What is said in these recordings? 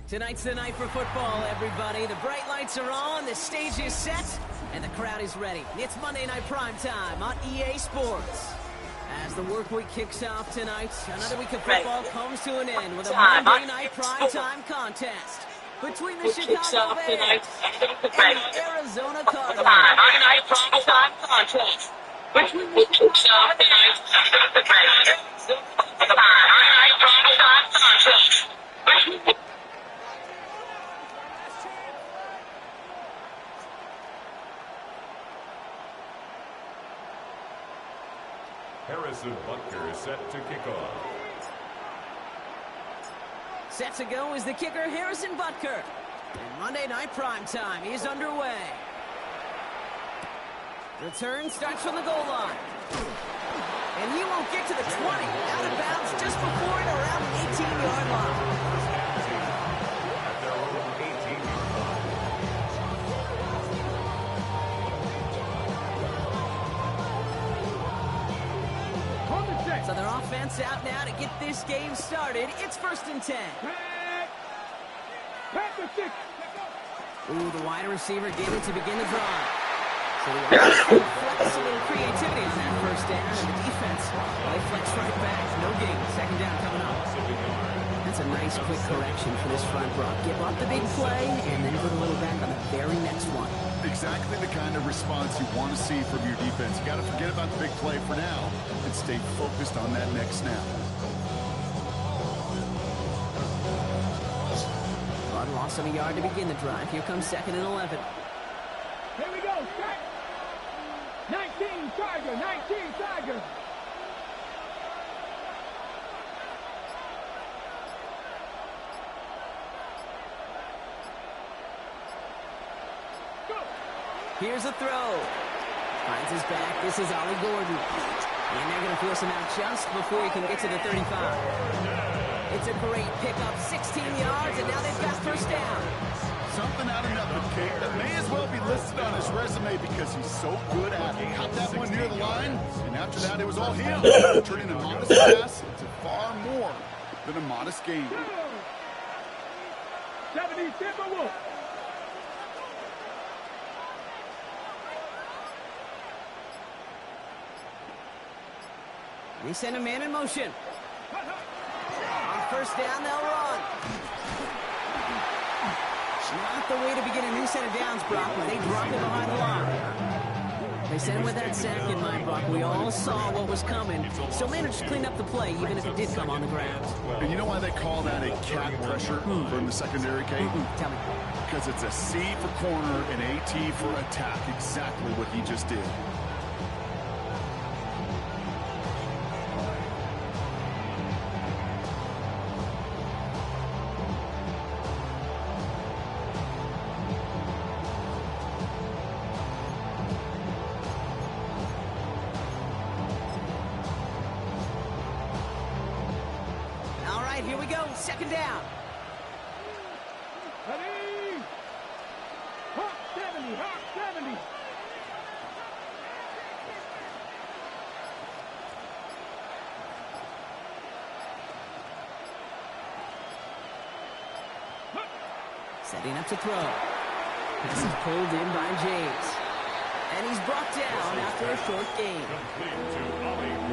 Tonight's the night for football, everybody. The bright lights are on, the stage is set, and the crowd is ready. It's Monday Night Primetime on EA Sports. As the work week kicks off tonight, another week of football comes to an end with a Monday Night Primetime contest between the Chicago Bears and the Arizona Cardinals. Monday Night Primetime contest between the Chicago Bears and the Arizona Cardinals. Harrison Butker is set to kick off. Set to go is the kicker, Harrison Butker. And Monday Night Primetime is underway. Return starts from the goal line. And he will get to the 20, out of bounds just before it around the 18-yard line. At their own 18-yard line. So their offense out now to get this game started. It's 1st and 10. Ooh, the wide receiver gave it to begin the drive. So the offense flex a little creativity on that first down, and the defense, well, they flex right back. No gain. 2nd down coming up. That's a nice quick correction for this front, Brock. Give up the big play, and then put a little back on the very next one. Exactly the kind of response you want to see from your defense. You got to forget about the big play for now and stay focused on that next snap. Bud lost on a yard to begin the drive. Here comes 2nd and 11. Here we go. Start. 19 Charger. 19 Charger. Here's a throw. Finds his back. This is Ollie Gordon. And they're going to force him out just before he can get to the 35. It's a great pickup, 16 yards, and now they've got 1st down. Something out of nothing, kid. That may as well be listed on his resume because he's so good at it. Caught that one near the line, and after that, it was all him. Turning a modest pass into far more than a modest gain. 70 Timberwolves. They send a man in motion. On 1st down, they'll run. Not the way to begin a new set of downs, Brock, but they drop it behind the line. They send with that sack in mind, Brock. We all saw what was coming, so managed to clean up the play, even if it did come on the ground. And you know why they call that a cat pressure from the secondary, Kate? Tell me. Because it's a C for corner and a T for attack. Exactly what he just did. Here we go, 2nd down. Ready? Hawk 70, Hawk 70. Setting up to throw. This is pulled in by James. And he's brought down after a short gain.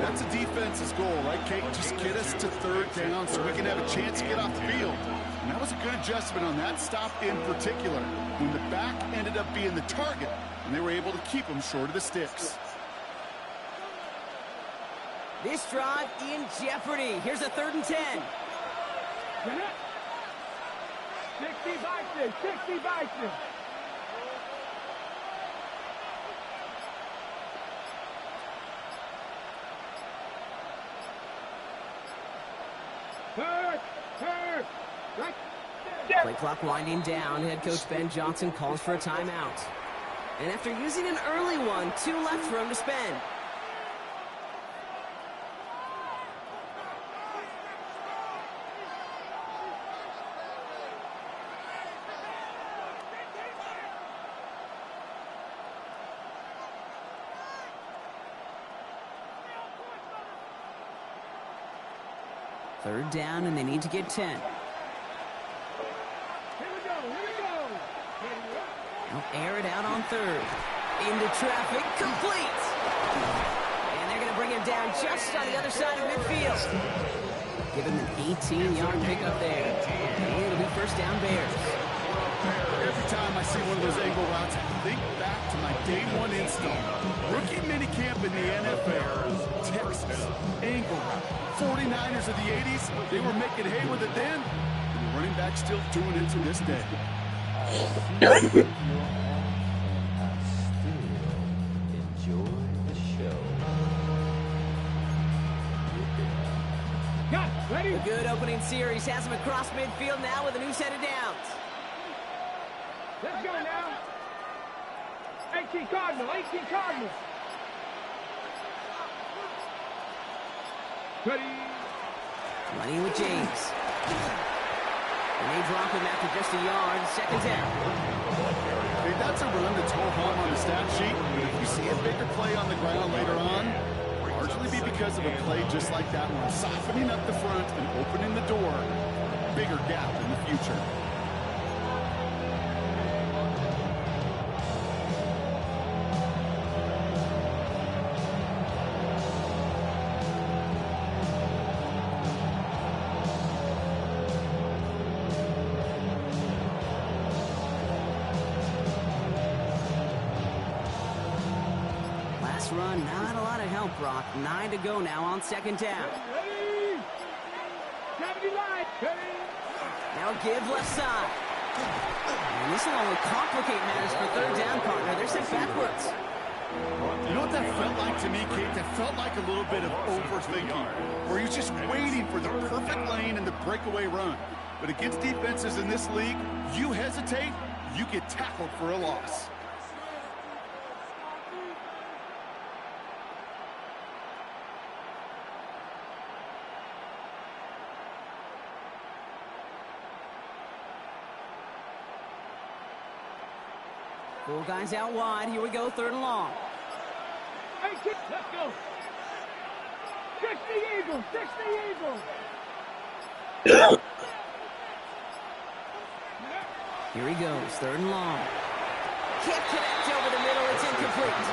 That's a defense's goal, right, Kate? Just get us to 3rd down so we can have a chance to get off the field. And that was a good adjustment on that stop in particular. When the back ended up being the target, and they were able to keep them short of the sticks. This drive in jeopardy. Here's a 3rd and 10. 60 Bison, 60 Bison. Hurt. Right. Play clock winding down. Head coach Ben Johnson calls for a timeout. And after using an early one, 2 left for him to spend. Third down, and they need to get 10. Here we go. Now air it out on 3rd. Into traffic, complete! And they're going to bring him down just on the other side of midfield. Give him an 18-yard pickup there. And it'll be 1st down Bears. Every time I see one of those angle routes, I think back to my day 1 install. Rookie minicamp in the NFL. Texas, angle route. 49ers of the 80s, they were making hay with it then, and the running back still doing it to this day. Enjoy the show. Got ready. A good opening series has him across midfield now with a new set of downs. Let's go now. 18 Cardinal. Ready. Running with James. And they drop him after just a yard. 2nd down. Hey, that's a run that's ho home on the stat sheet, but if you see a bigger play on the ground later on, largely be because of a play just like that one, softening up the front and opening the door, bigger gap in the future. Run, not a lot of help, Brock. 9 to go now on 2nd down. Ready. 70 line. Ready. Now give left side. And this will only complicate matters for 3rd down, partner. They're sent backwards. You know what that felt like to me, Kate? That felt like a little bit of overthinking, where you're just waiting for the perfect lane and the breakaway run. But against defenses in this league, you hesitate, you get tackled for a loss. Four guys out wide. Here we go, 3rd and long. 18. Let's go. 60 Eagles. 60 Eagles. Here he goes, 3rd and long. Can't connect over the middle. It's incomplete.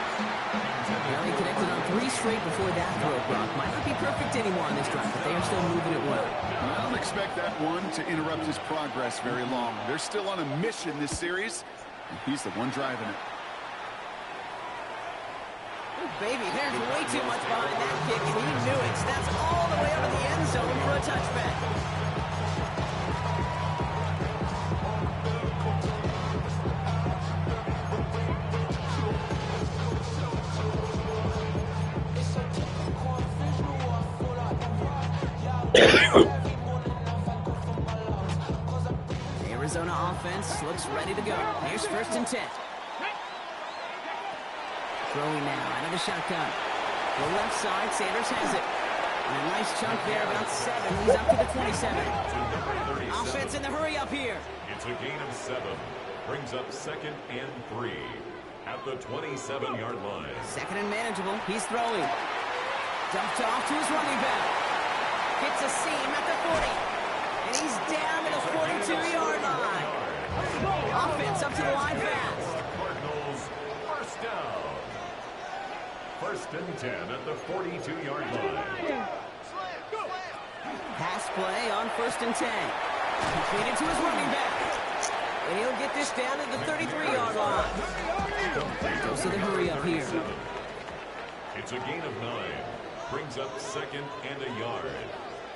Well, he connected on 3 straight before that throw, Brock. Might not be perfect anymore on this drive, but they are still moving it well. I don't expect that one to interrupt his progress very long. They're still on a mission this series. He's the one driving it. Oh, baby, there's way too much behind that kick, and he knew it. That's all the way up to the end zone for a touchback. Arizona offense looks ready to go. Here's 1st and 10. Throwing now out of the shotgun. The left side, Sanders has it. And a nice chunk there, about 7. He's up to the 27. Offense in the hurry up here. It's a gain of 7. Brings up 2nd and 3 at the 27-yard line. 2nd and manageable. He's throwing. Dumped off to his running back. Hits a seam at the 40. And he's down to the 42-yard line. Offense up to the line fast. Cardinals, 1st down. 1st and 10 at the 42-yard line. Pass play on 1st and 10. Completed to his running back. And he'll get this down to the 33-yard line. Goes to the hurry up here. It's a gain of 9. Brings up 2nd and a yard.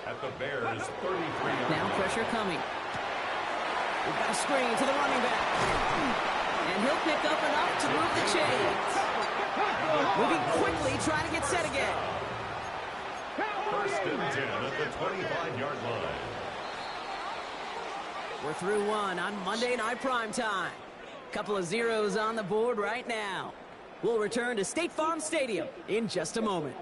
At the Bears' 33-yard Now line. pressure coming. We've got a screen to the running back. And he'll pick up enough to move the chains. Moving quickly, trying to get set again. 1st and 10 at the 25-yard line. We're through one on Monday Night Primetime. Couple of zeros on the board right now. We'll return to State Farm Stadium in just a moment.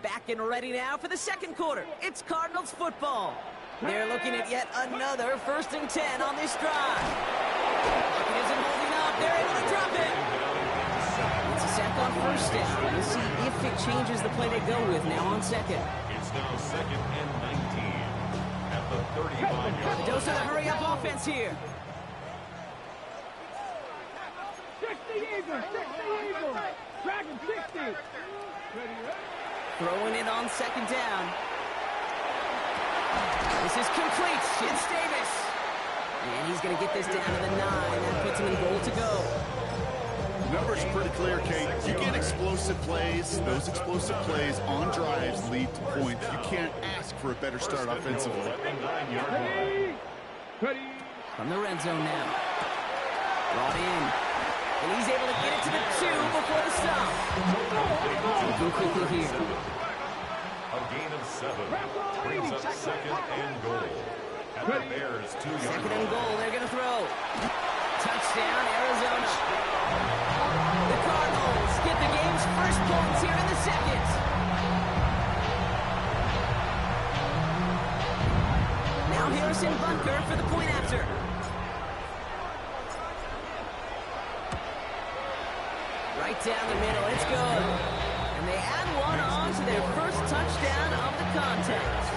Back and ready now for the second quarter. It's Cardinals football. They're looking at yet another 1st and 10 on this drive. It isn't holding up. They're able to drop it. It's a sack on 1st down. We'll see if it changes the play they go with now on 2nd. It's now 2nd and 19 at the 35-yard line. Dose of the hurry-up offense here. 60 Eagles, 60 Eagles. Dragon 60. Throwing it on 2nd down. This is complete. It's Davis. And he's going to get this down to the 9. That puts him in goal to go. The numbers are pretty clear, Kate. You get explosive plays. Those explosive plays on drives lead to points. You can't ask for a better start offensively. At the 9-yard line. Ready. From the red zone now. Brought in. And he's able to get it to the 2 before the stop. Looking quickly here. A gain of 7. Brings up 2nd and goal. At the Bears' 2-yard 2nd line. and goal. They're going to throw. Touchdown, Arizona. The Cardinals get the game's first points here in the 2nd. Now Harrison Bunker for the point after. Right down the middle, it's good. And they add one on to their first touchdown of the contest.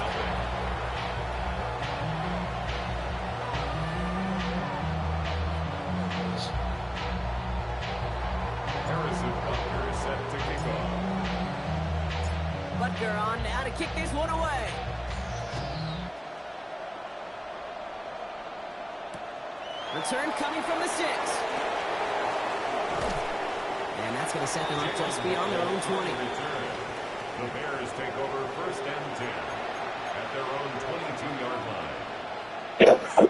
Harrison Butker is set to kick off. Butker on now to kick this one away. Return coming from the 6. And that's going to set them up just beyond their own 20. Return. The Bears take over 1st and 10 at their own 22-yard line.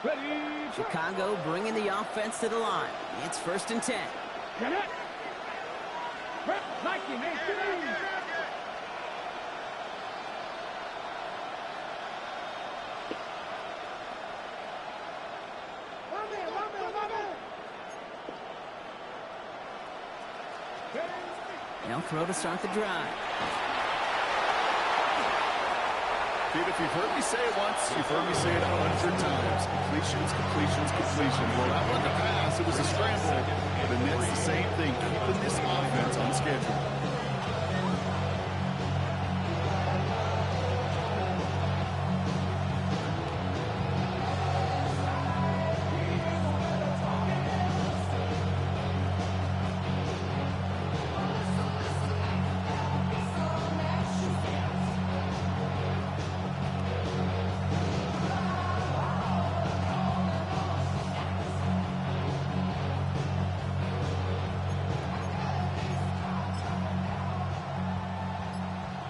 Ready. Chicago bringing the offense to the line. It's 1st and 10. Get it. Nike, 18. They'll throw to start the drive. Pete, if you've heard me say it once, you've heard me say it 100 times. Completions, completions, completions. Well, that wasn't a pass. It was a scramble. But the Nets, the same thing, keeping this offense on schedule.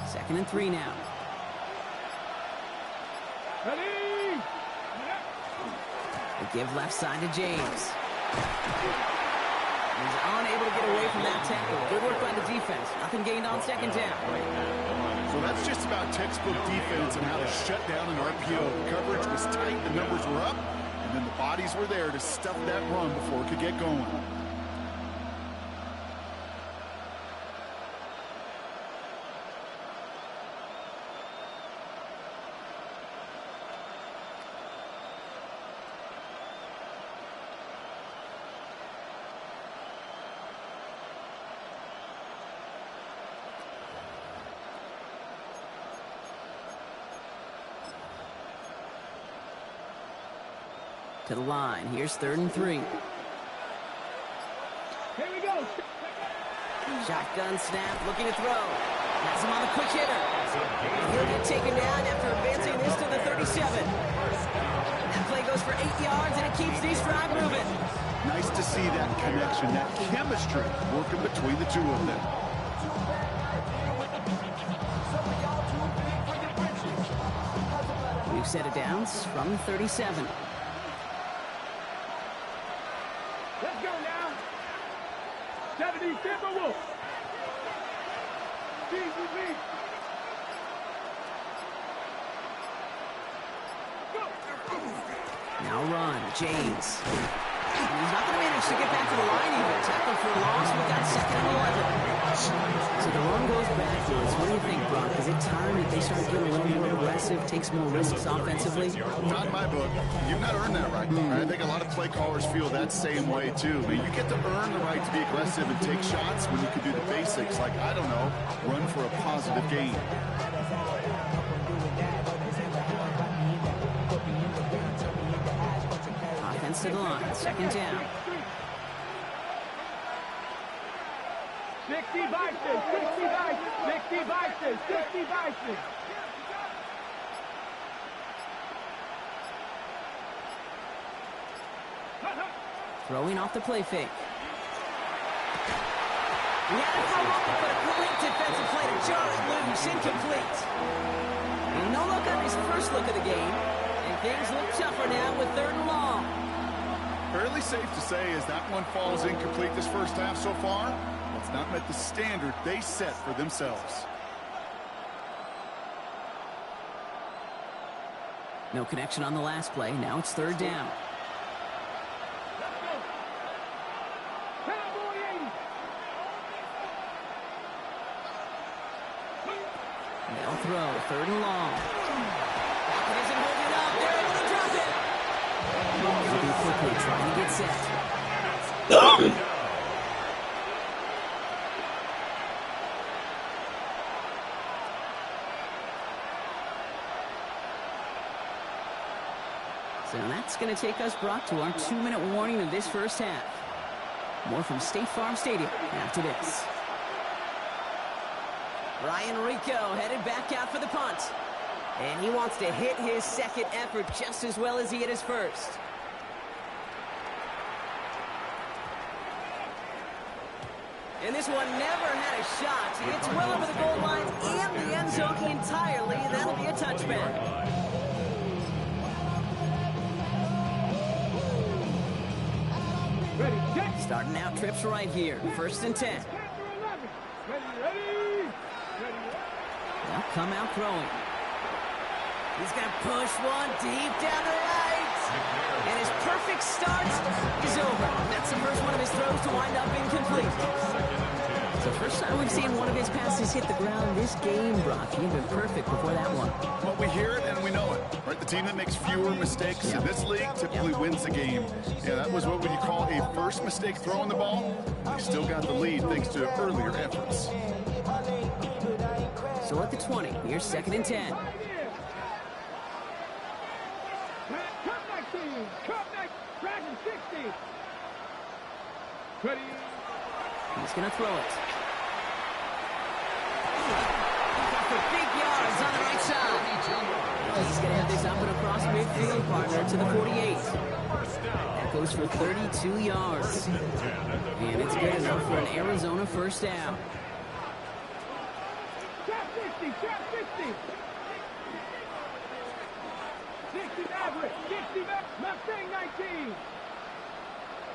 Second and 3 now. Ready. They give left side to James. He's unable to get away from that tackle. Good work by the defense. Nothing gained on 2nd down. So that's just about textbook defense and how to shut down an RPO. The coverage was tight, the numbers were up, and then the bodies were there to stuff that run before it could get going. To the line. Here's 3rd and 3. Here we go. Shotgun snap, looking to throw. Has him on the quick hitter. He'll get taken down after advancing this to the 37. That play goes for 8 yards, and it keeps these drive moving. Nice to see that connection, that chemistry working between the two of them. New set of downs from the 37. Let's go now. 70 Timberwolves. GGB. Now run, James. He's not going to manage to get back to the line even. Tackle for a loss with that 2nd and 11. So the run goes backwards. What do you think, Brock? Is it time that they start getting a little more aggressive, take some more risks offensively? Not in my book. You've not earned that right. I think a lot of play callers feel that same way, too. I mean, you get to earn the right to be aggressive and take shots when you can do the basics, like, I don't know, run for a positive gain. Offense to the line, 2nd down. 60 Vikings, 60 Vikings, 60 Vikings, 60 Vikings. Throwing off the play fake. He had to throw open, but a great defensive play to jar it loose, incomplete. And no look on his first look of the game, and things look tougher now with 3rd and long. Fairly safe to say as that one falls incomplete this first half so far, it's not met the standard they set for themselves. No connection on the last play. Now it's 3rd down. Cowboy 80. They'll throw, 3rd and long. Pocket isn't holding up. They're able to drop it. Moving quickly, trying to get set. So that's going to take us, Brock, to our 2-minute warning of this first half. More from State Farm Stadium after this. Ryan Rico headed back out for the punt. And he wants to hit his 2nd effort just as well as he hit his first. And this one never had a shot. He gets well over the goal line and the end zone entirely, and that'll be a touchback. Ready, get. Starting out trips right here. 1st and 10. 10 for 11. Ready. They'll come out throwing. He's going to push one deep down the right. And his perfect start is over. That's the first one of his throws to wind up incomplete. It's the first time we've seen one of his passes hit the ground this game, Brock. He'd been perfect before that one. Well, we hear it and we know it, right? The team that makes fewer mistakes in this league typically wins the game. Yeah, that was what would you call a first mistake throwing the ball. They still got the lead thanks to earlier efforts. So at the 20, here's 2nd and 10. Come back, team. Come back. Dragon 60. Ready. He's going to throw it. For big yards on the right side. He's going to have this up and across midfield, partner, to the 48. That goes for 32 yards. And it's good enough for an Arizona first down. Trap 60. Trap 60. 60 Maverick. 60 Mustang 19.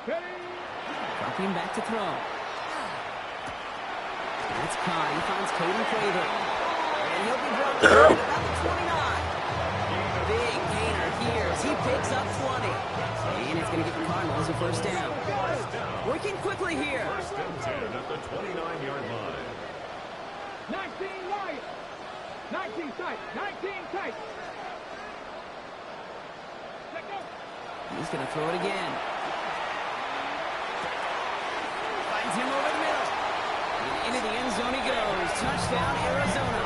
Ready. Dropping back to throw. That's caught. He finds Caden Craver. And he'll be brought down at about the 29. Big gainer here as he picks up 20. And it's going to get the Cardinals a first down. Working quickly here. 1st and 10 at the 29-yard line. 19 Lions. 19 tight. 19 tight. Let go. He's going to throw it again. Finds him over the middle. And into the end zone he goes. Touchdown, Arizona.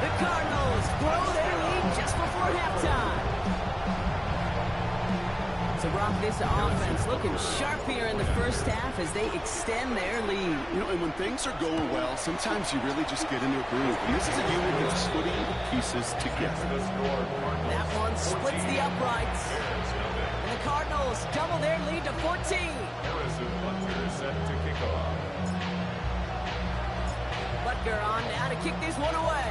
The Cardinals grow their lead just before halftime. off this offense. Looking sharp here in the first half as they extend their lead. You know, and when things are going well, sometimes you really just get into a groove. And this is a unit that's putting the pieces together. That one splits the uprights. And the Cardinals double their lead to 14. Harrison Butker is set to kick off. Butker on now to kick this one away.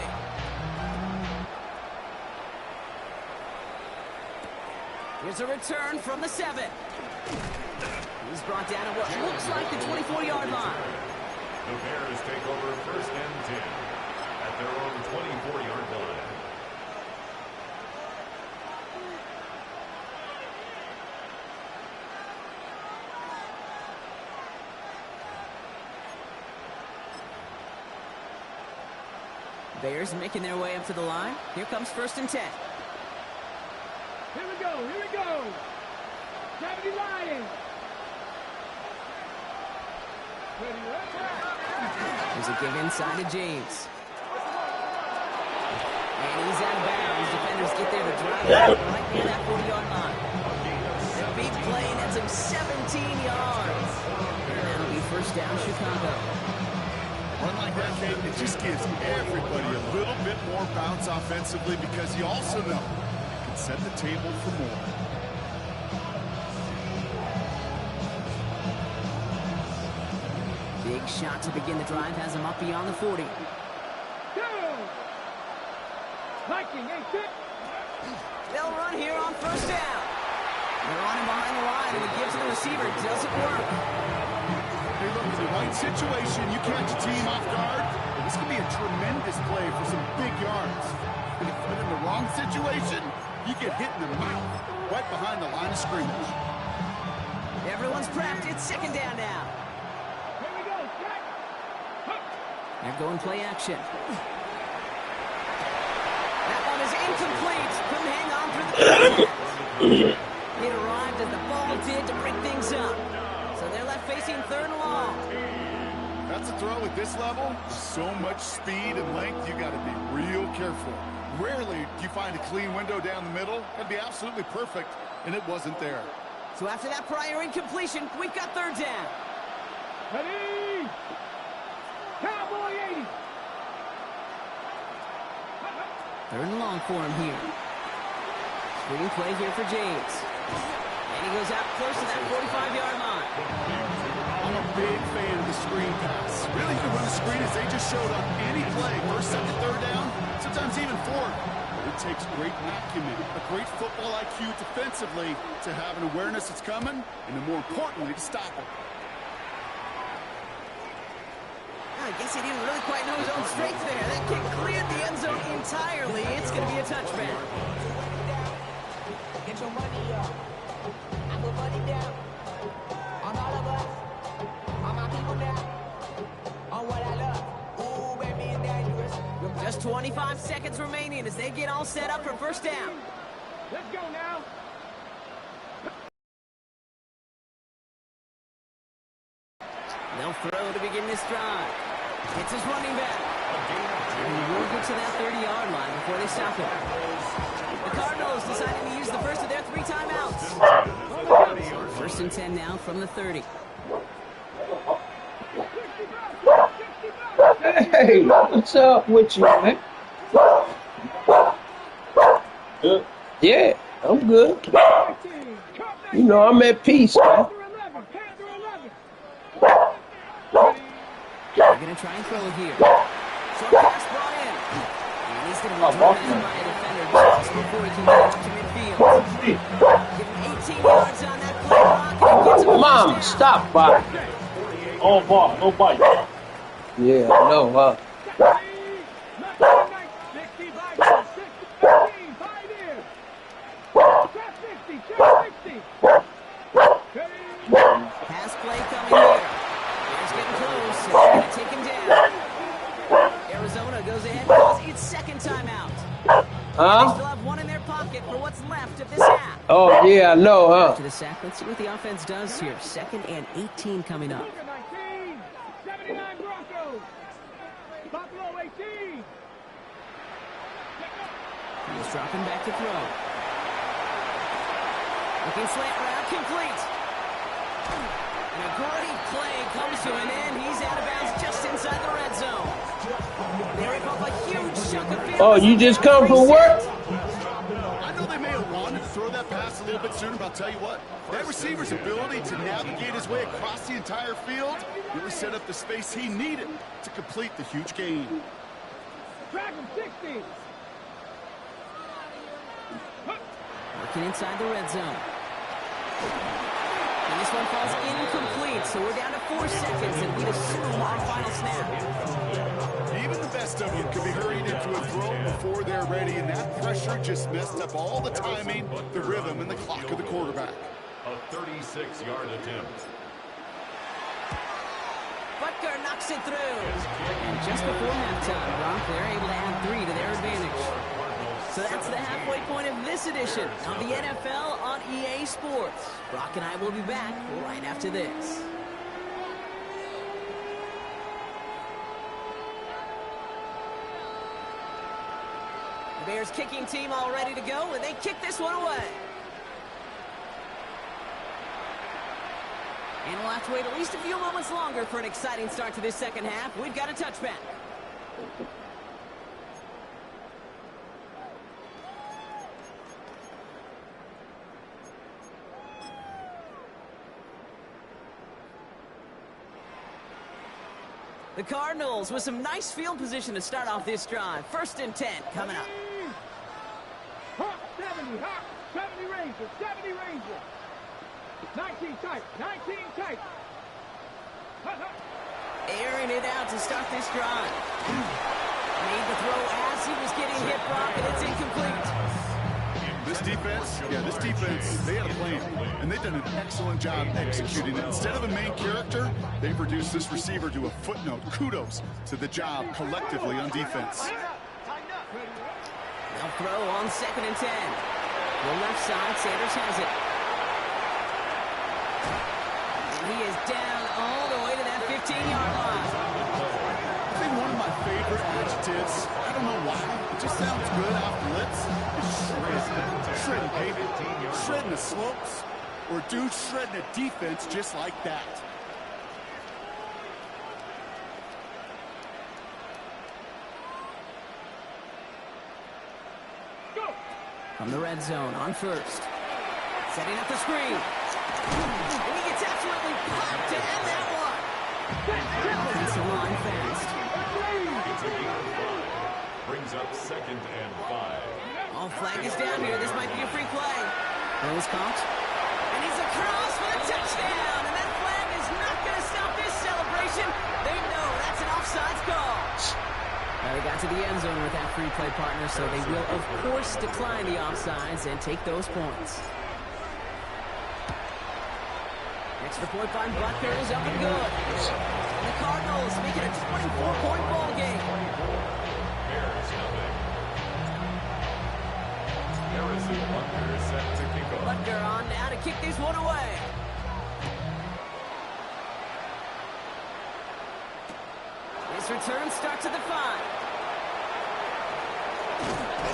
Here's a return from the 7. He's brought down at what looks like the 24-yard line. The Bears take over first and 10 at their own 24-yard line. Bears making their way up to the line. Here comes first and 10. Here we go, here we go. 70 Lions. There's a give inside to James. And he's out of bounds. Defenders get there to drive it right near that 40-yard line. The big play nets him 17 yards. And that'll be first down Chicago. Run like that, Dave, it just gives everybody a little bit more bounce offensively because you also know you can set the table for more. Big shot to begin the drive has him up beyond the 40. Viking, ain't it? They'll run here on first down. They're running behind the line, and the give to the receiver doesn't work. Hey, look, in the right situation, you catch a team off guard, this could be a tremendous play for some big yards. But in the wrong situation, you get hit in the mouth right behind the line of scrimmage. Everyone's prepped. It's second down now. Here we go, Jack. They're going play action. That one is incomplete. Couldn't hang on through the It arrived as the ball did to break things up. So they're left facing third and long. That's a throw at this level. So much speed and length, you got to be real careful. Rarely do you find a clean window down the middle. That'd be absolutely perfect, and it wasn't there. So after that prior incompletion, we've got third down. Ready? Cowboy 80. Third and long for him here. Screen play here for James. And he goes out close to that 45-yard line. I'm a big fan of the screen pass. Really, you can run a screen as they just showed on any play. First, second, third down, sometimes even fourth. But it takes great acumen, a great football IQ defensively to have an awareness that's coming, and then more importantly, to stop it. I guess he didn't really quite know his own strength there. That kick cleared the end zone entirely. It's going to be a touchback. Get your money up. I put money down. On all of us. On my people now. On what I love. Ooh, baby, it's dangerous. Just 25 seconds remaining as they get all set up for first down. Let's go now. They'll throw to begin this drive. It's his running back. And he will get to that 30-yard line before they stop him. The Cardinals deciding to use the first of their 3 timeouts. First and 10 now from the 30. Hey, what's up with you, man? Yeah, I'm good. You know, I'm at peace, man. They're going to try and throw it here. Short pass brought in. And he's going to be driven in by a defender just before he can get up to midfield. Give him 18 yards on that play clock, and he gets him. Mom, stop, Bob. Oh, Bob, no bite. Yeah, I know, huh? Pass play coming here. Bears getting close. It's going to take him down. Arizona goes ahead and calls its second timeout. They Huh? still have one in their pocket for what's left of this half. Oh, yeah, I know, huh? To the sack, let's see what the offense does here. Second and 18 coming up. 79 Broncos. Buffalo 18. He's dropping back to throw. Looking slant route, complete. And a great play comes to an end. He's out of bounds just inside the red zone. They rip up a huge chunk of field. Oh, you just come from work? I know they may have wanted to throw that pass a little bit sooner, but I'll tell you what, that receiver's ability to navigate his way across the entire field really set up the space he needed to complete the huge gain. Track him, 60. Working inside the red zone. And this one falls incomplete, so we're down to 4 seconds, and we assume our final snap. Even the best of them can be hurried into a throw before they're ready, and that pressure just messed up all the timing, the rhythm, and the clock of the quarterback. A 36-yard attempt. Butker knocks it through. And just before halftime, Montclair able to add 3 to their advantage. So that's the halfway point of this edition of the NFL on EA Sports. Brock and I will be back right after this. The Bears kicking team all ready to go, and they kick this one away. And we'll have to wait at least a few moments longer for an exciting start to this second half. We've got a touchback. The Cardinals with some nice field position to start off this drive. 1st and 10 coming up. Hawk 70, Hawk 70 Ranger, 70 Ranger. 19 tight, 19 tight. Airing it out to start this drive. Made the throw as he was getting hit, Brock, and it's incomplete. This defense, they had a plan, and they've done an excellent job executing it. Instead of a main character, they've reduced this receiver to a footnote. Kudos to the job collectively on defense. They'll throw on 2nd and 10. The left side, Sanders has it. And he is down all the way to that 15-yard line. I think one of my favorite adjectives, I don't know why, it just sounds good off the lips, is shredding. Shredding pavement, shredding the slopes, or dude shredding a defense just like that. From the red zone on 1st. Setting up the screen. And he gets absolutely popped to end that one. Offensive line fast. It's a gain of 5. Brings up 2nd and 5. Oh, flag is down here. This might be a free play. Rose caught. And he's across for the touchdown. And that flag is not going to stop this celebration. They know that's an offsides call. They got to the end zone with that free play partner, so they will, of course, decline the offsides and take those points. Extra point by Butker is up and good. And the Cardinals make it a 24-point ball game. Bears nothing. Harrison Butker is set to kick off. Butker on now to kick this one away. His return starts at the 5.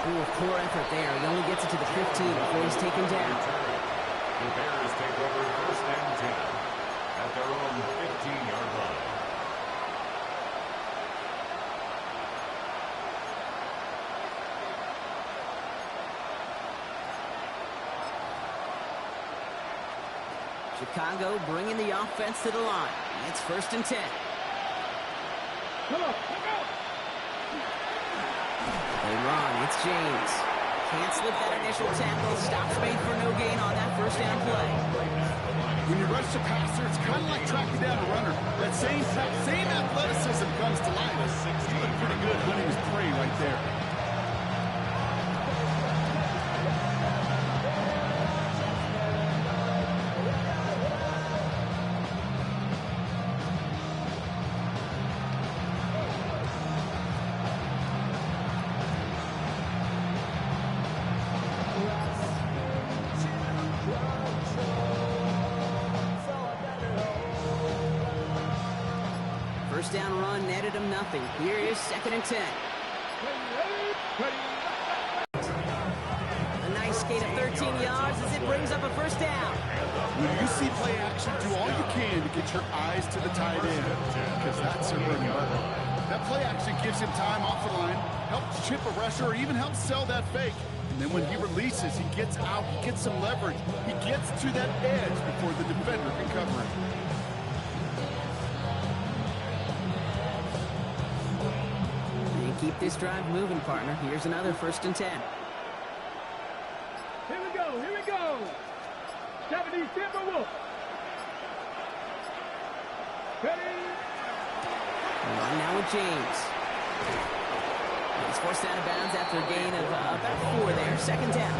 Ooh, poor effort there. He only gets it to the 15 before he's taken down. The Bears take over 1st and 10 at their own 15-yard line. Chicago bringing the offense to the line. It's 1st and 10. Come on, come on. They run. It's James. Can't slip that initial tackle. Stops made for no gain on that 1st down play. When you rush the passer, it's kind of like tracking down a runner. That same athleticism comes to life. He looked pretty good hunting his prey right there. First down run netted him nothing. Here is 2nd and 10. A nice gain of 13 yards as it brings up a first down. When you see play action, do all you can to get your eyes to the tight end, because that's their bread and butter. That play action gives him time off the line, helps chip a rusher, or even helps sell that fake. And then when he releases, he gets out, he gets some leverage. He gets to that edge before the defender can cover him. And keep this drive moving, partner. Here's another 1st and 10. Here we go, here we go. 70 Timberwolves. Ready? On now with James. He's forced out of bounds after a gain of about 4 there. 2nd down.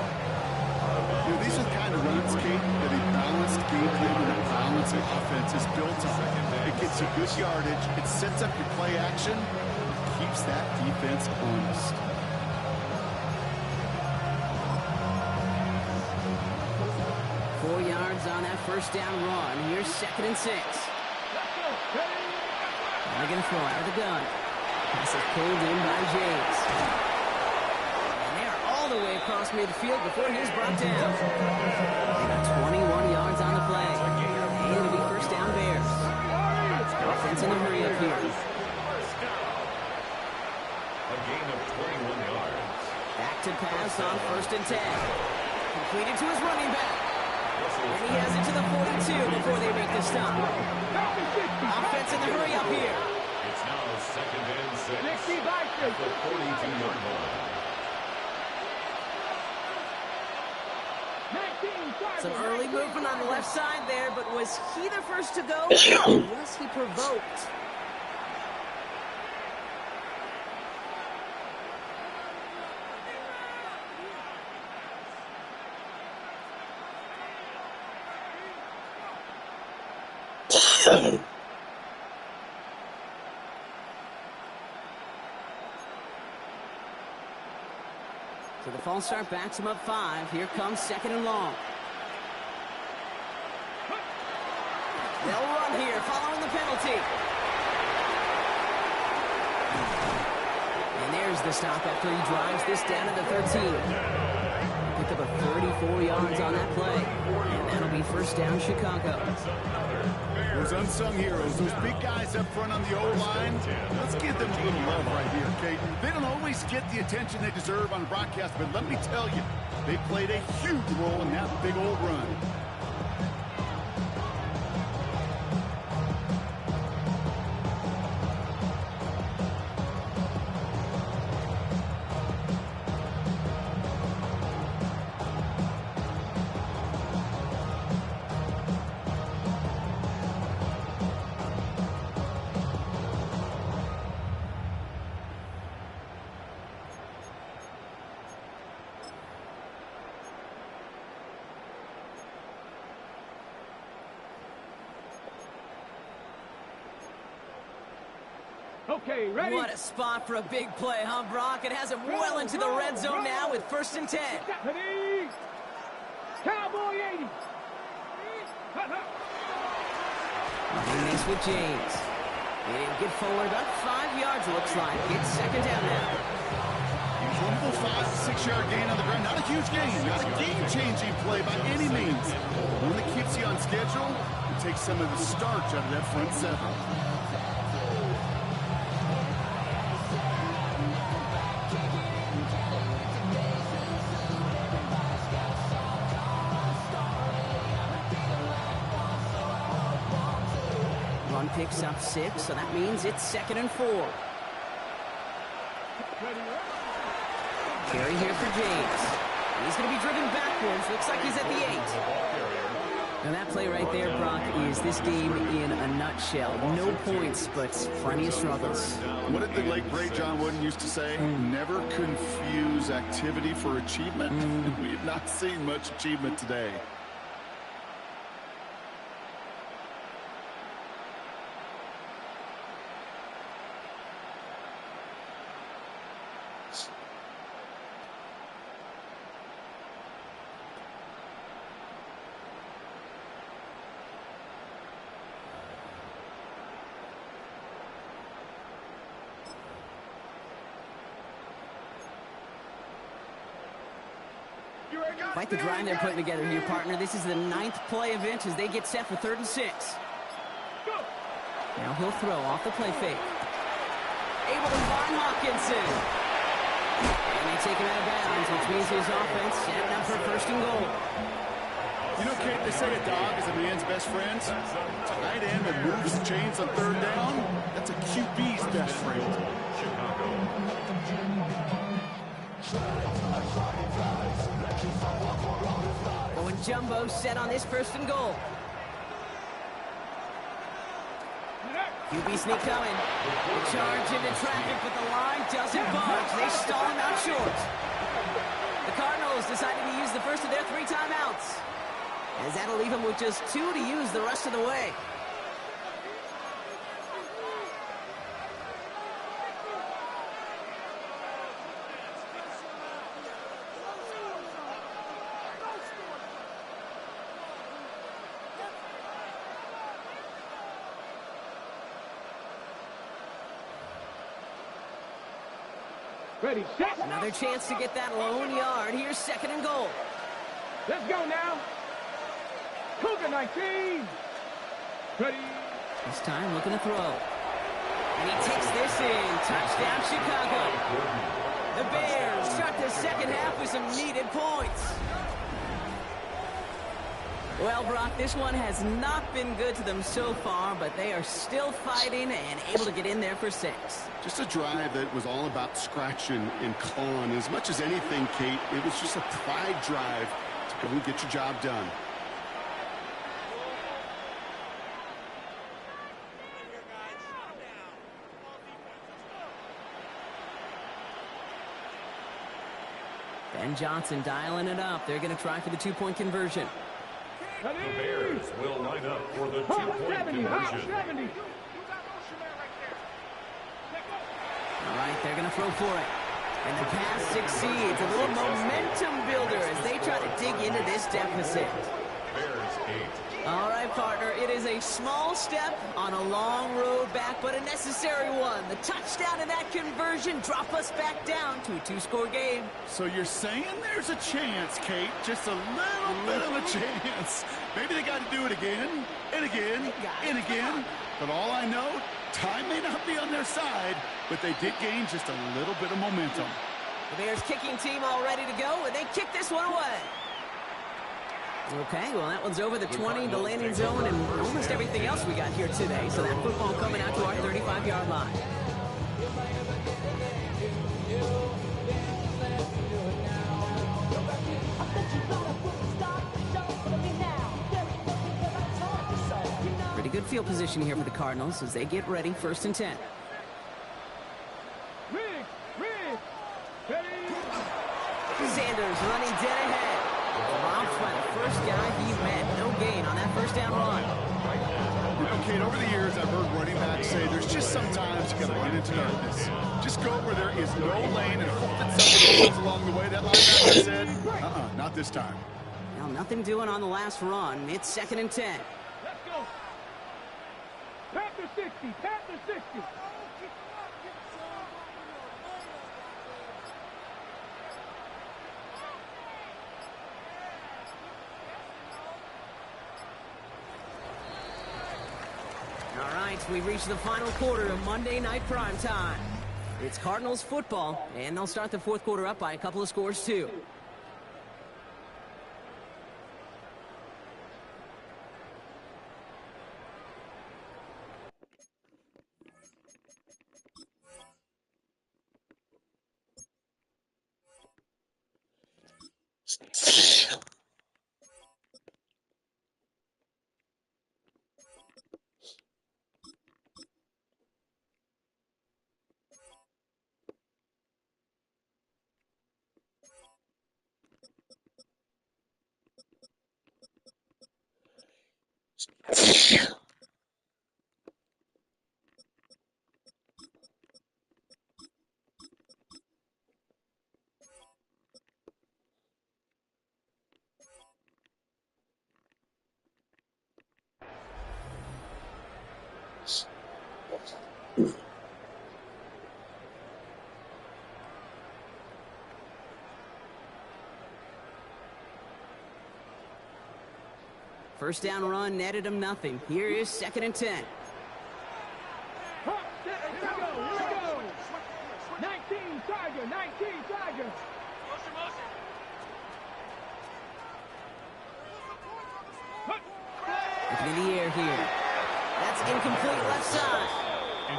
You know, these are the kind of runs, Kate, that a balanced game plan and a balanced offense is built on. It gets you good yardage, it sets up your play action, keeps that defense honest. Four yards on that 1st down run. Here's 2nd and 6. They're going to throw out of the gun. Pass is pulled in by James. And they are all the way across midfield before he's brought down. They got 21 yards on the play. And it'll be 1st down Bears. Offense in a hurry up here. A gain of 21 yards. Back to pass on 1st and 10. Completed to his running back. And he has it to the 42 before they make the stop. Offense in the hurry up here. It's now 2nd and 6 at the 42-yard line. Some early movement on the left side there, but was he the first to go? Or was he provoked? So the false start backs him up 5. Here comes 2nd and long. They'll run here following the penalty. And there's the stop after he drives this down to the 13. Pick up a 34 yards on that play. And that'll be 1st down Chicago. Those unsung heroes, those big guys up front on the O-line, let's give them a little love right here, Caden. They don't always get the attention they deserve on broadcast, but let me tell you, they played a huge role in that big old run. Okay, ready? What a spot for a big play, huh, Brock? It has him well into the red zone now with 1st and 10. Ready? Cowboy 80. Nice with James. He didn't get forward about 5 yards, it looks like. It's 2nd down now. Wonderful 5 to 6 yard gain on the ground. Not a huge gain, not a game-changing play by any means. One that keeps you on schedule and takes some of the starch out of that front 7. Run picks up 6, so that means it's 2nd and 4. Carry here for James. He's going to be driven backwards. Looks like he's at the 8. Now that play right there, Brock, is this game in a nutshell. No points, but plenty of struggles. What did the late great John Wooden used to say? Never confuse activity for achievement. We've not seen much achievement today. You Quite the drive they're putting together here, partner. This is the 9th play of inch as they get set for 3rd and 6. Now he'll throw off the play fake. Able to find Hawkinson. And they take him out of bounds, which means his offense setting up for 1st and goal. You know, Kate, they say a dog is a man's best friend. Tight end that moves the chains on 3rd down, that's a QB's best friend. Chicago. Going jumbo set on this 1st and goal. QB sneak coming. They charge into traffic, but the line doesn't budge. They stall him out short. The Cardinals decided to use the first of their 3 timeouts, as that'll leave them with just 2 to use the rest of the way. Ready, set. Another chance to get that lone yard. Here's 2nd and goal. Let's go now. Cougar 19. Ready. This time looking to throw. And he takes this in. Touchdown, Chicago. The Bears start the 2nd half with some needed points. Well, Brock, this one has not been good to them so far, but they are still fighting and able to get in there for 6. Just a drive that was all about scratching and clawing. As much as anything, Kate, it was just a pride drive to go and get your job done. Ben Johnson dialing it up. They're going to try for the 2-point conversion. The Bears will line up for the 2-point conversion. All right, they're going to throw for it. And the pass succeeds. A little momentum builder as they try to dig into this deficit. Bears 8. All right, partner, it is a small step on a long road back, but a necessary one. The touchdown and that conversion drop us back down to a 2-score game. So you're saying there's a chance, Kate, just a little bit of a chance. Maybe they got to do it again, and again, and again. But all I know, time may not be on their side, but they did gain just a little bit of momentum. The Bears kicking team all ready to go, and they kick this one away. Okay, well, that one's over the 20, the landing zone, and almost everything else we got here today. So that football coming out to our 35-yard line. Pretty good field position here for the Cardinals as they get ready, 1st and 10. Sanders running dead ahead. Dropped by the first guy he met. No gain on that 1st down run. You know, Kate, over the years, I've heard running backs say there's just sometimes you got to run into darkness. Just go where there is no lane and hope that somebody goes along the way. That linebacker said, not this time. Well, nothing doing on the last run. It's 2nd and 10. Let's go. Panther 60. Panther 60. All right, we've reached the final quarter of Monday Night Primetime. It's Cardinals football, and they'll start the 4th quarter up by a couple of scores, too. First down run netted him nothing. Here is 2nd and 10. Here we go. 19 Tiger, 19 Tiger. Looking in the air here. That's incomplete left side. I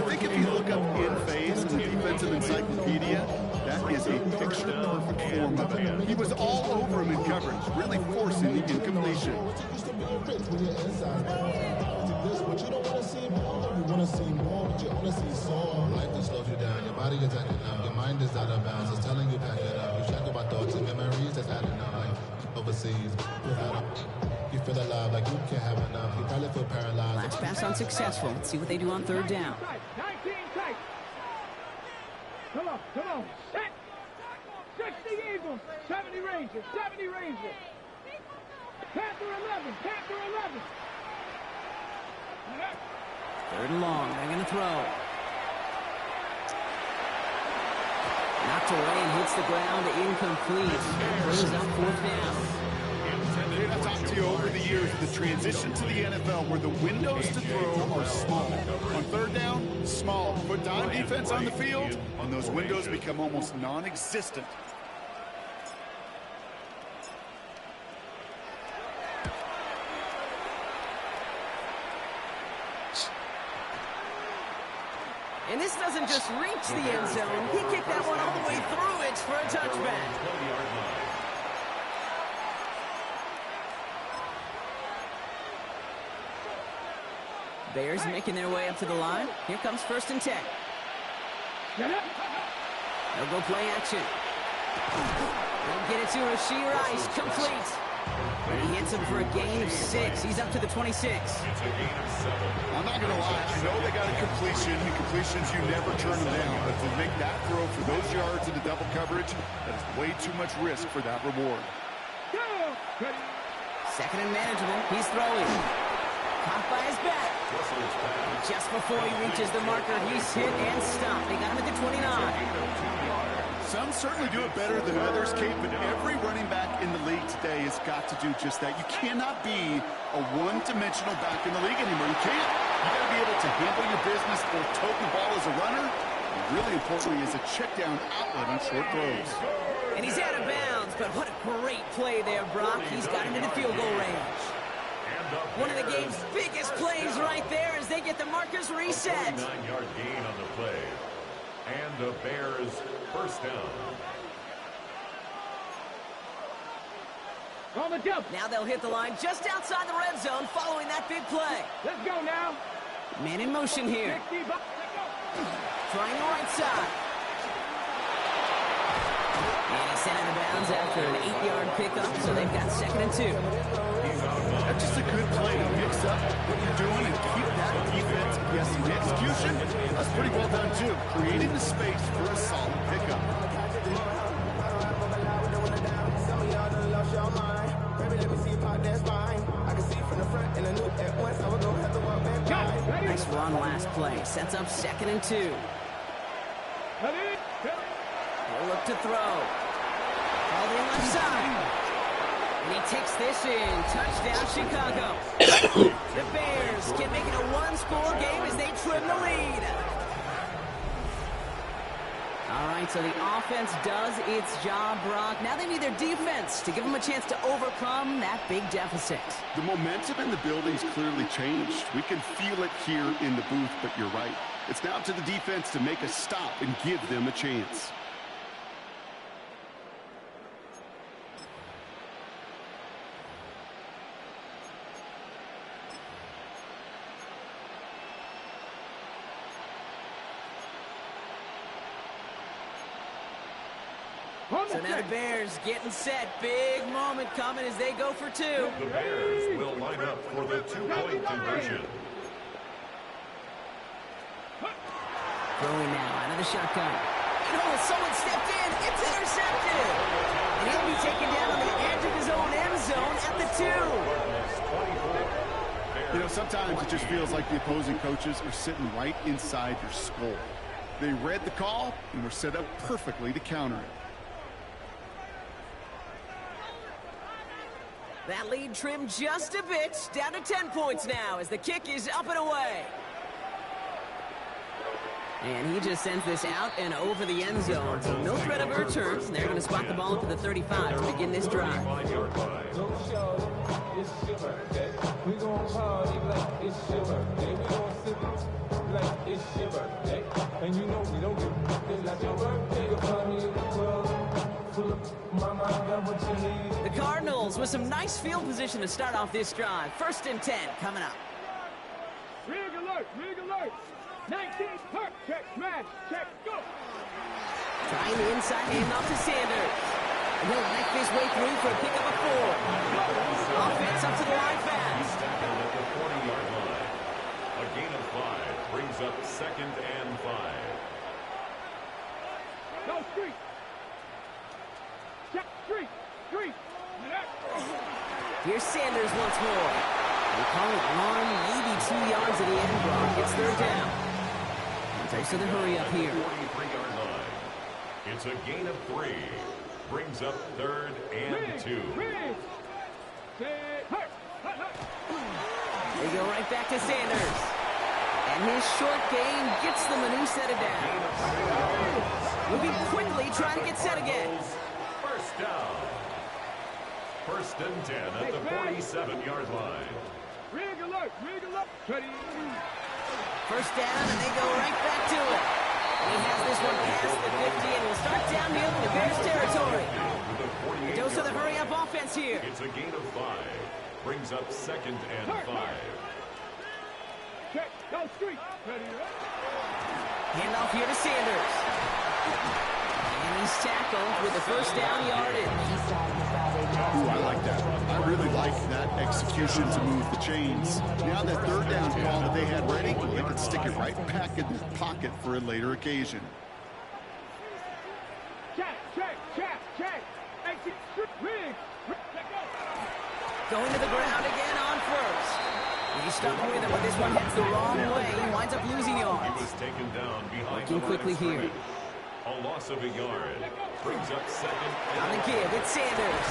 think if you look up in phase in the defensive encyclopedia, that is a picture-perfect form of it. He was all over him in coverage, really forcing the incompletion. Life just slows you down. Your body is acting up. Your mind is out of bounds. It's telling you pack it up. You shackle by thoughts and memories that's adding up. Like overseas, you feel alive like you can't have enough. You probably feel paralyzed. Last pass unsuccessful. Let's see what they do on 3rd down. 19 tight. Come on. Set. 60 Eagles. 70 Rangers. 70 Rangers. Panther 11. Panther 11. 3rd and long. They're going to throw. Knocked away and hits the ground. Incomplete. Brings up 4th down. I've talked to you over the years, the transition to the NFL where the windows to throw are small. On 3rd down, small. Put dime defense on the field, and those windows become almost non-existent. And this doesn't just reach the end zone. He kicked that one all the way through it for a touchback. Bears making their way up to the line. Here comes 1st and 10. They'll go play action. They'll get it to Rashee Rice. Complete. He hits him for a gain of 6. He's up to the 26. It's a gain of 7. I'm not going to lie. I know they got a completion. The completions, you never turn them down. But to make that throw for those yards into double coverage, that is way too much risk for that reward. 2nd and manageable. He's throwing. Caught by his back. Just before he reaches the marker, he's hit and stopped. They got him at the 29. Some certainly do it better than others, Kate, but every running back in the league today has got to do just that. You cannot be a one-dimensional back in the league anymore. You can't. You got to be able to handle your business or tote the ball as a runner. And really importantly is a check-down outlet on short throws. And he's out of bounds, but what a great play there, Brock. He's got him into field goal range. One of the game's biggest plays right there as they get the markers reset. 9-yard gain on the play. And the Bears 1st down. On the jump. Now they'll hit the line just outside the red zone following that big play. Let's go now. Man in motion here. Trying the right side. And he's sent out of bounds after an 8-yard pickup, so they've got 2nd and 2. That's just a good play to mix up what you're doing and keep that defense guessing. The execution, that's pretty well done too. Creating the space for a solid pickup. Nice run last play. Sets up 2nd and 2. He'll look to throw. Called in left side. And he takes this in. Touchdown, Chicago. The Bears can make it a one-score game as they trim the lead. All right, so the offense does its job, Brock. Now they need their defense to give them a chance to overcome that big deficit. The momentum in the building's clearly changed. We can feel it here in the booth, but you're right. It's now up to the defense to make a stop and give them a chance. So now the Bears getting set. Big moment coming as they go for 2. The Bears will line up for the 2-point conversion. Throwing now out of the shotgun. Oh, someone stepped in. It's intercepted. And he'll be taken down on the edge of his own end zone at the 2. You know, sometimes it just feels like the opposing coaches are sitting right inside your skull. They read the call and were set up perfectly to counter it. That lead trimmed just a bit, down to 10 points now as the kick is up and away. And he just sends this out and over the end zone. So no threat of a return. They're going to spot the ball up to the 35 to begin this drive. The Cardinals with some nice field position to start off this drive. 1st and 10 coming up. Rig alert, rig alert. 19, hurt, check, smash, check, go. Trying the inside handoff to Sanders. And he'll knife his way through for a pickup of 4. Offense up to the line fast. Tackled at the 40-yard line. A gain of 5 brings up 2nd and 5. Go street. Check, street, street. Here's Sanders once more. They call it 1, maybe 2 yards at the end block. It's 3rd down. Thanks to the hurry up here. 43-yard line. It's a gain of 3. Brings up 3rd and 2. They go right back to Sanders. And his short gain gets them a new set of downs. Moving quickly, trying to get set again. 1st down. 1st and 10 at the 47-yard line. Rig alert, rig alert. Ready. 1st down, and they go right back to it. He has this one past the 50, and will start downhill in the Bears territory. A dose of the hurry-up offense here. It's a gain of 5. Brings up 2nd and 5. Check, go street. Ready. Handoff here to Sanders. And he's tackled with the 1st down yardage. Ooh, I like that. I really like that execution to move the chains. Now that 3rd down ball that they had ready, they could stick it right back in their pocket for a later occasion. Check, check, check, check. Exit, rig. Going to the ground again on 1st. He's stuck with him, but this one heads the wrong way. He winds up losing yards. He was taken down behind Working quickly here. A loss of a yard. Brings up 2nd On the give, it's Sanders.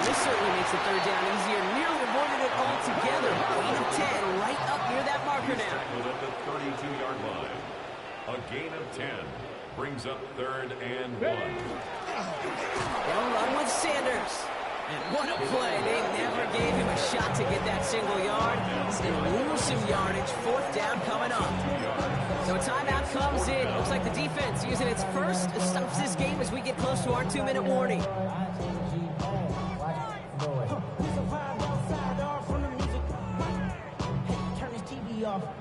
This certainly makes the 3rd down easier. Nearly avoided it altogether. Gain of 10 right up near that marker now. Tackled at the 32-yard line. A gain of 10 brings up 3rd and 1. They'll run with Sanders. And what a play. They never gave him a shot to get that single yard. He's going to lose some yardage. 4th down coming up. So a timeout comes in. Looks like the defense using its first stops this game as we get close to our 2-minute warning.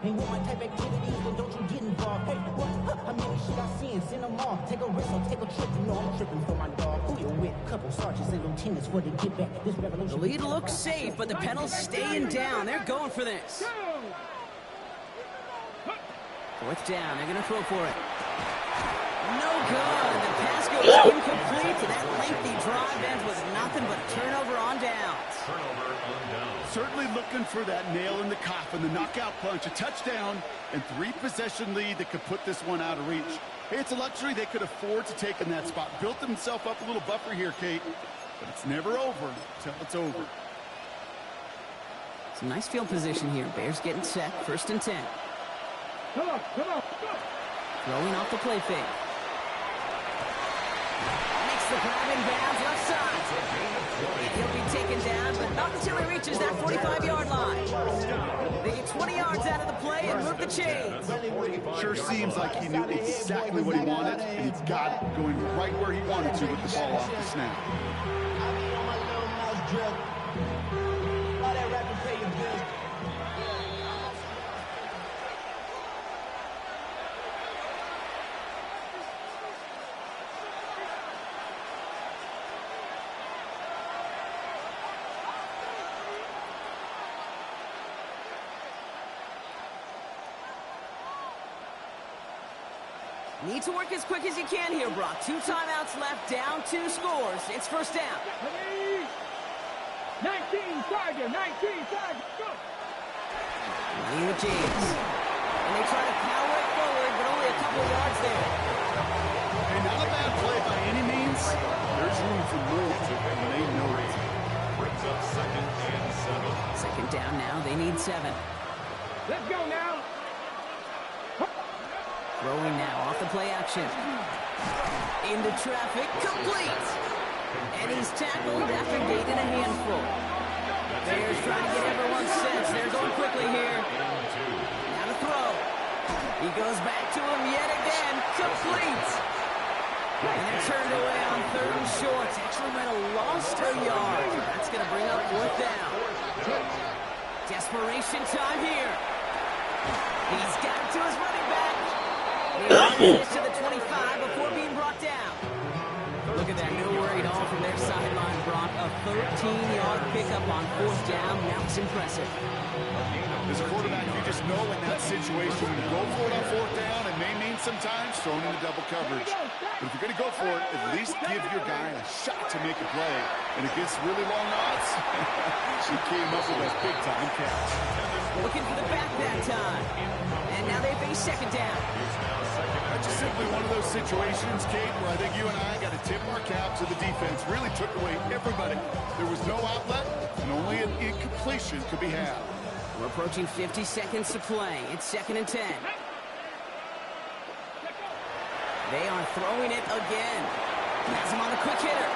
Ain't want my type activities, then don't you get involved. Hey, what? How many shit I seen? Send them off. Take a risk or take a trip. You know I'm tripping for my dog. Who you with? Couple sergeants and lieutenants for the get back. This revolution. The lead looks safe, but the Pennels staying down. They're going for this. 4th down. They're going to throw for it. No good. The pass goes incomplete. That lengthy drive ends with nothing but a turnover on downs. Turnover on downs. Certainly looking for that nail in the coffin, the knockout punch, a touchdown, and 3-possession lead that could put this one out of reach. Hey, it's a luxury they could afford to take in that spot. Built himself up a little buffer here, Kate, but it's never over until it's over. Some nice field position here. Bears getting set. 1st and 10. Come on, come on. Throwing off the play fake. Makes the grab in bounds left side. He'll be taken down, but not until he reaches that 45-yard line. They get 20 yards out of the play and move the chains. Sure seems like he knew exactly what he wanted, and he got it going right where he wanted to with the ball off the snap. Need to work as quick as you can here, Brock. 2 timeouts left, down 2 scores. It's 1st down. 19, Tiger, 19, Tiger, go! Running with James. And they try to power it forward, but only a couple of yards there. Hey, not a bad play by any means. There's room for more, and they know it. Brings up 2nd 7. Let's go now. Throwing now off the play action. Into traffic, complete. And he's tackled after gaining a handful. Bears trying to get everyone's sense. They're going quickly here. Now to throw. He goes back to him yet again. Complete. And they're turned away on 3rd and short. Actually might have lost a yard. That's going to bring up 4th down. Desperation time here. He's got it to his running back. He runs this to the 25 before being brought down. Look at that, no worry at all from their sideline, Brock. A 13-yard pickup on 4th down. That was impressive. As a quarterback, you just know in that situation, when you go for it on 4th down, it may mean sometimes throwing into double coverage. But if you're going to go for it, at least give your guy a shot to make a play. And against really long odds, she came up with a big-time catch. Looking for the back that time. And now they face 2nd down. That's just simply one of those situations, Kate, where I think you and I got to tip our cap to the defense. Really took away everybody. There was no outlet, and only an incompletion could be had. We're approaching 50 seconds to play. It's 2nd and 10. They are throwing it again. Has him on the quick hitter.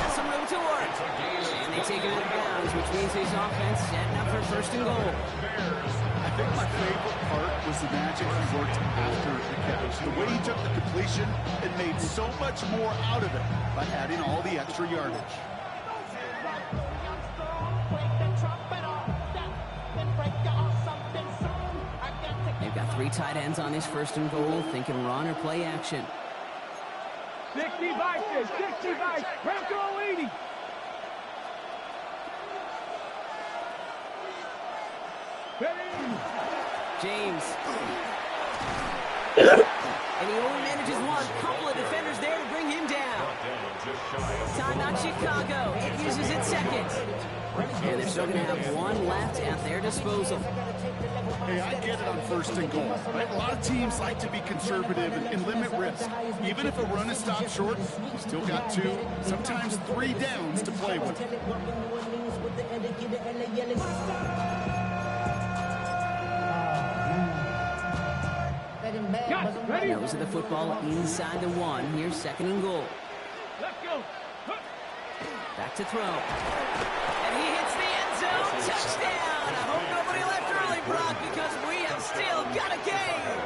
Has some room to work. And they take it out of bounds, which means his offense setting up for 1st and goal. I think my favorite part was the magic he worked after the catch. The way he took the completion and made so much more out of it by adding all the extra yardage. They've got 3 tight ends on this 1st and goal, thinking run or play action. 60 vices, 60 vices. Bronco 80. James. And he only manages one. Couple of defenders there to bring him down. Timeout Chicago. It uses its 2nd. And they're still going to have 1 left at their disposal. Hey, I get it on 1st and goal. Right? A lot of teams like to be conservative and limit risk. Even if a run is stopped short, you still got 2, sometimes 3 downs to play with. Nose of the football inside the 1. Here's 2nd and goal. Let's go. Back to throw. And he hits the end zone. Touchdown. I hope nobody left early, Brock, because we have still got a game.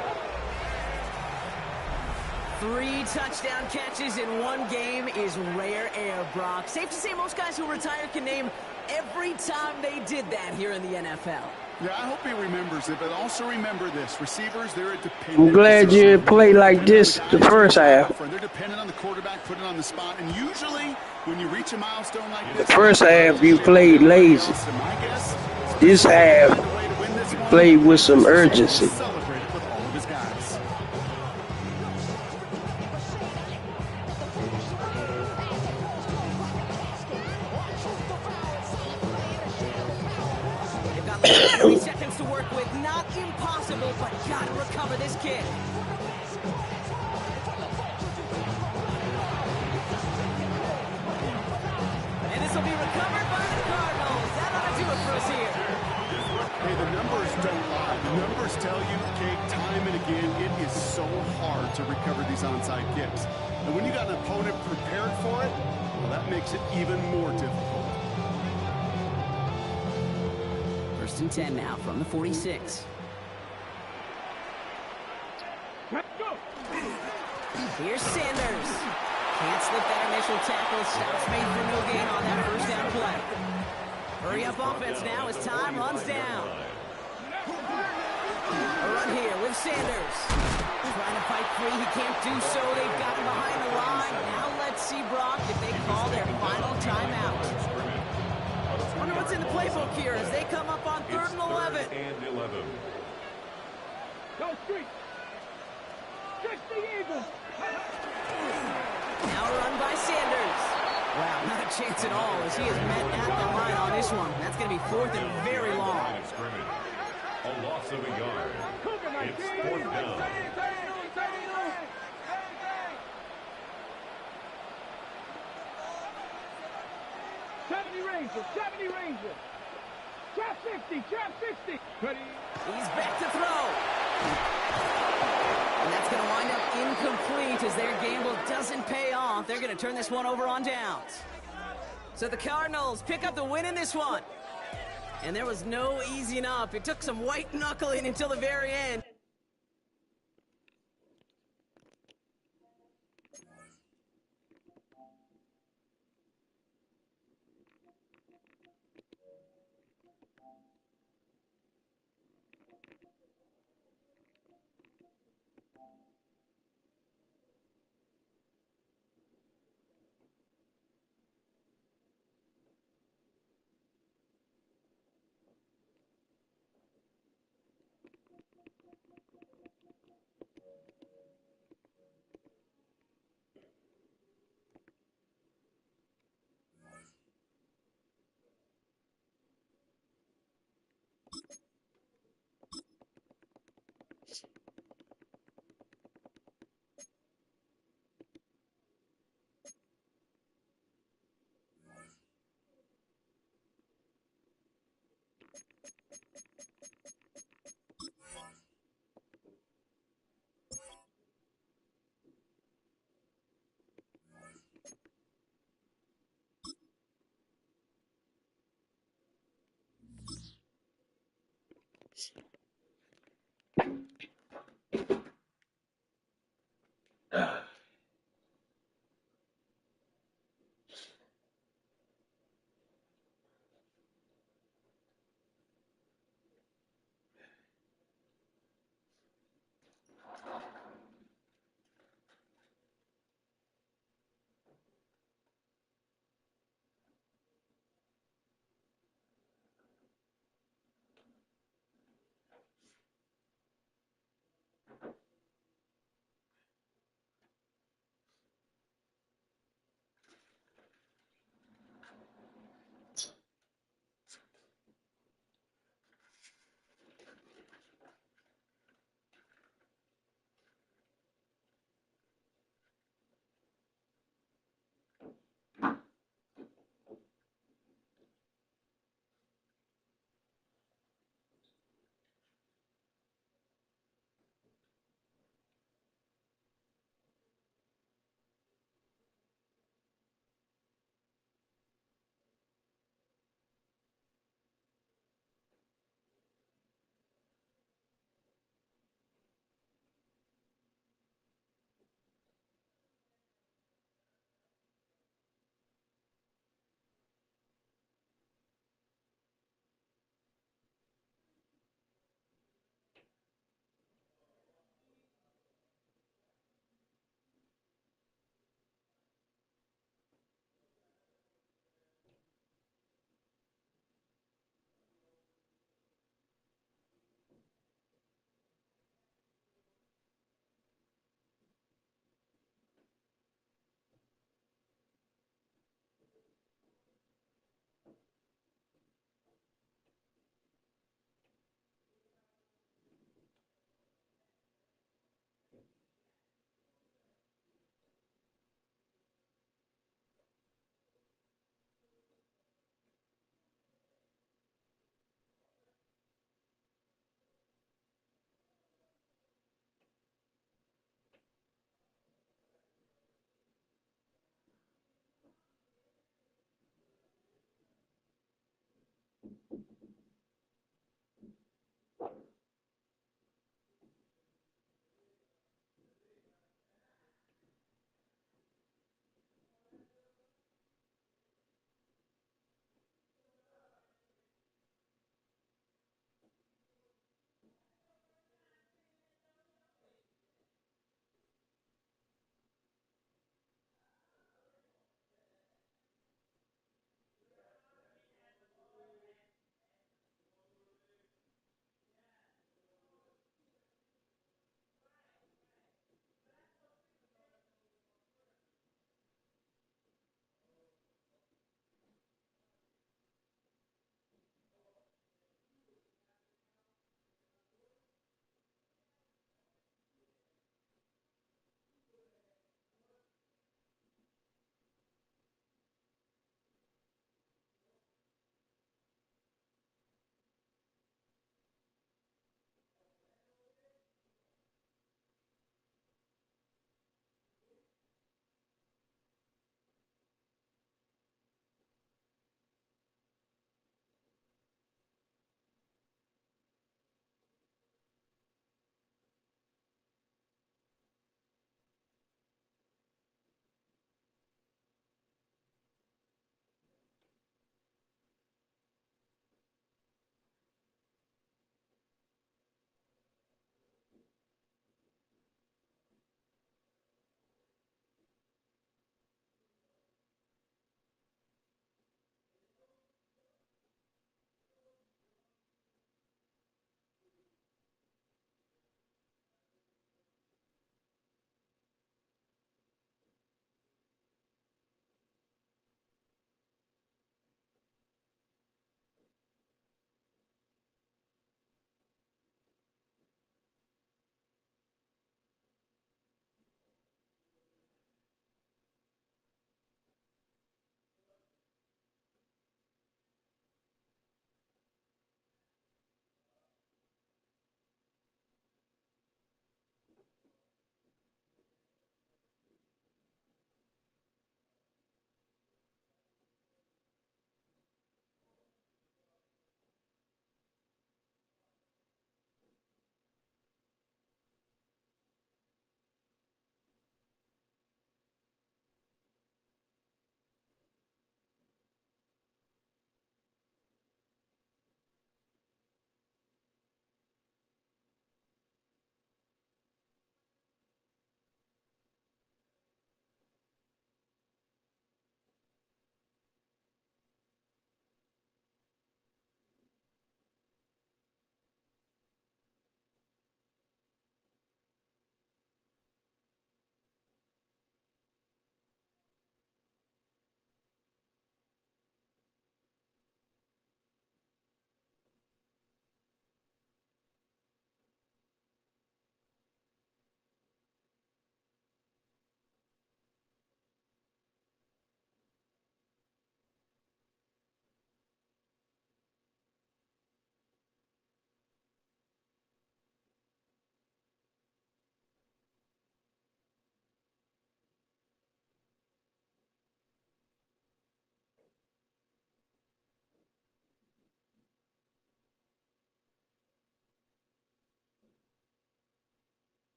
3 touchdown catches in 1 game is rare air, Brock. Safe to say most guys who retire can name every time they did that here in the NFL. Yeah, I hope he remembers it, but also remember this. Receivers, they're a dependent. I'm glad you played like this the first half. They're dependent on the quarterback putting on the spot, and usually when you reach a milestone like this, The first half you played lazy. This half you played with some urgency. celebrated with all of his guys. They've got like 3 seconds to work with. Not impossible, but gotta recover this kick. And this will be recovered by the Cardinals. That ought to do it for us here. Hey, the numbers don't lie. The numbers tell you, Kate, time and again, it is so hard to recover these onside kicks. And when you got an opponent prepared for it, well, that makes it even more difficult. 1st and 10 now from the 46. Let's go. Here's Sanders. Can't slip that initial tackle. Stops made for no gain on that 1st down play. Hurry up offense now as time runs down. A run here with Sanders. Trying to fight free. He can't do so. They've got him behind the line. Now let's see, Brock, if they call their final timeout. Wonder what's in the playbook here as they come up on 3rd and 11. Go street. 60 Eagles. Now a run by Sanders. Wow, not a chance at all as he is met at the line on this one. That's going to be 4th and very long. A loss of a yard. It's 4th down. Trap 60, trap 60. Ready? He's back to throw. And that's going to wind up incomplete as their gamble doesn't pay off. They're going to turn this one over on downs. So the Cardinals pick up the win in this one. And there was no easing up. It took some white knuckling until the very end.